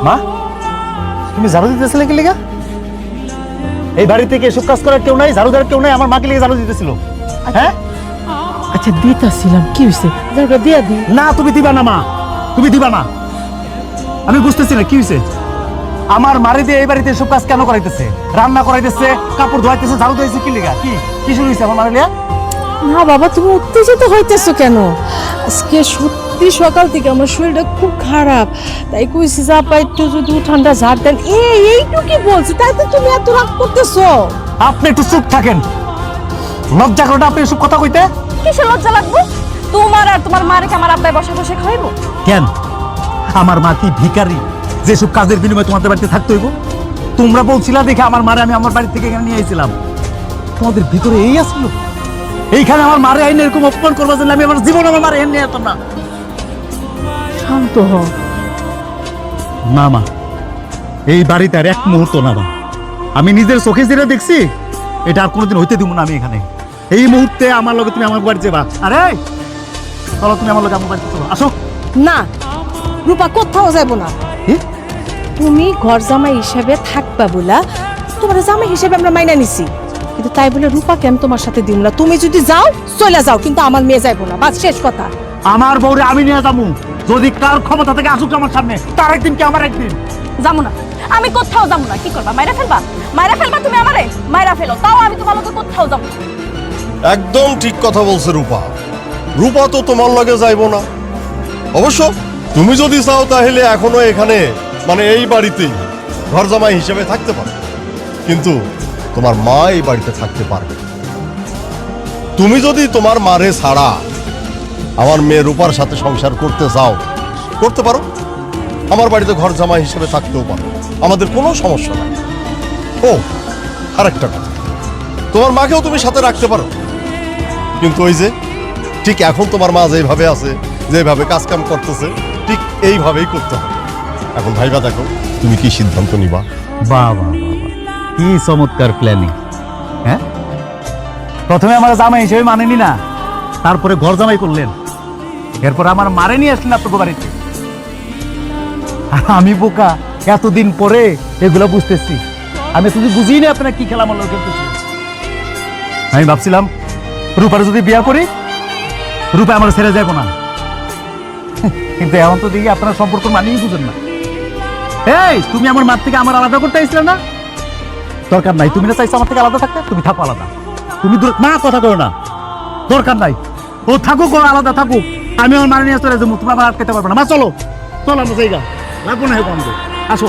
মা তুমি ঝাড়ু দিতেছিলে কি লেগা? এই বাড়ি থেকে এসব কাজ করার কেউ নাই, ঝাড়ু দেওয়ার কেউ নাই, আমার মাকে লেগে ঝাড়ু দিতেছিল। হ্যাঁ আচ্ছা দিতাছিলাম, কি হয়েছে? ঝাড়ুটা দিয়া দি। না তুমি দিবা না মা, তুমি দিবা না। আমি বুঝতেছি না কি হয়েছে। আমার মারি দিয়ে এই বাড়িতে এসব কাজ কেন করাইতেছে? রান্না করাইতেছে, কাপড় ধোয়াইতেছে, ঝাড়ু দিয়েছে কি লেগা? কি শুরু হয়েছে আমার মারিলিয়া? না বাবা, তুমি উত্তেজিত হইতেছো কেন? আজকে সত্যি সকাল থেকে আমার শরীরটা খুব খারাপ, তাই কইছি যা পাই একটু যদি ঠান্ডা ঝাড় দেন। এইটু কি বলছি, তাই তো তুমি এত রাগ করতেছো? আপনি একটু চুপ থাকেন। লজ্জা করে না আপনি এসব কথা কইতে? কিসের লজ্জা লাগবে? তোমার আর তোমার মারে কি আমার আব্বাই বসে বসে খাইবো? কেন আমার মা কি ভিখারি যেসব কাজের বিনিময়ে তোমাদের বাড়িতে থাকতে হইব? তোমরা বলছিলা দেখে আমার মারে আমি আমার বাড়ি থেকে এখানে নিয়ে আইছিলাম। তোমাদের ভিতরে এই আসলো, এইখানে আমার মারে আইন এরকম অপমান করবা যে আমি আমার জীবন আমার মারে এনে যেতাম না। শান্ত হও। না মা, এই বাড়িতে আর এক মুহূর্ত না মা। আমি নিজের চোখে যেটা দেখছি এটা আর কোনোদিন হইতে দিব না। আমি এখানে এই মুহূর্তে আমার লগে তুমি আমার বাড়ি যাবা। আরে চলো তুমি আমার লগে আমার বাড়িতে চলো, আসো। না রূপা, কোথাও যাবো না। কি? তুমি ঘর জামাই হিসেবে থাকবা বলা তোমার জামাই হিসেবে আমরা মাইনা নিছি, কিন্তু তাই বলে রূপাকে আমি তোমার সাথে দিব না। তুমি যদি যাও চলে যাও, কিন্তু আমার মেয়ে যাইবো না, বাস শেষ কথা। আমার বউরে আমি নিয়ে যাবো, যদি কার ক্ষমতা থেকে আসুক আমার সামনে, তার একদিন কি আমার একদিন। যাবো না, আমি কোথাও যাবো না। কি করবা? মাইরা ফেলবা? মাইরা ফেলবা তুমি আমারে? মাইরা ফেলো, তাও আমি তোমার লগে কোথাও যাবো না। একদম ঠিক কথা বলছে রূপা। রূপা তো তোমার লগে যাইবো না। অবশ্য তুমি যদি চাও তাহলে এখনো এখানে মানে এই বাড়িতেই ঘর জামাই হিসেবে থাকতে পারো, কিন্তু তোমার মা এই বাড়িতে থাকতে পারবে। তুমি যদি তোমার মারে ছাড়া আমার মেয়ে রূপার সাথে সংসার করতে চাও, করতে পারো। আমার বাড়িতে ঘর জামাই হিসেবে থাকতেও পারো, আমাদের কোনো সমস্যা নাই। ও আরেকটা কথা, তোমার মাকেও তুমি সাথে রাখতে পারো, কিন্তু ওই যে ঠিক এখন তোমার মা যেভাবে আছে, যেভাবে কাজ কাম করতেছে, ঠিক এইভাবেই করতে হবে। এখন ভাইবা দেখো তুমি কি সিদ্ধান্ত নিবা। বাবা বাবা, কি চমৎকার প্ল্যানিং। হ্যাঁ, প্রথমে আমার জামাই হিসেবে মানেনি না, তারপরে ঘর জামাই করলেন, এরপর আমার মারে নিয়ে আসলেন আপনার বাড়িতে। আমি বোকা, এতদিন পরে এগুলো বুঝতেছি। আমি শুধু বুঝিই না আপনারা কি খেলা মাল্লা খেলতেছি। আমি ভাবছিলাম রূপার যদি বিয়া করি, রূপা আমার ছেড়ে যাবো না, কিন্তু এখন তো দেখি আপনার সম্পর্ক মানিয়ে বুঝেন না। এই তুমি আমার মার থেকে আমার আলাদা করতে চাইছিলে না? দরকার নাই, তুমি না চাইছো আমার থেকে আলাদা থাকতে, তুমি থাকো আলাদা। তুমি না কথা করো না, দরকার নাই। ও থাকুক, ও আলাদা থাকুক, আমি আমার মানে নিয়ে চলে যাবো, তুমি আমার আটকাতে পারবে না। মা চলো চলো, আমরা জায়গা লাগবো না, আমাদের আসো।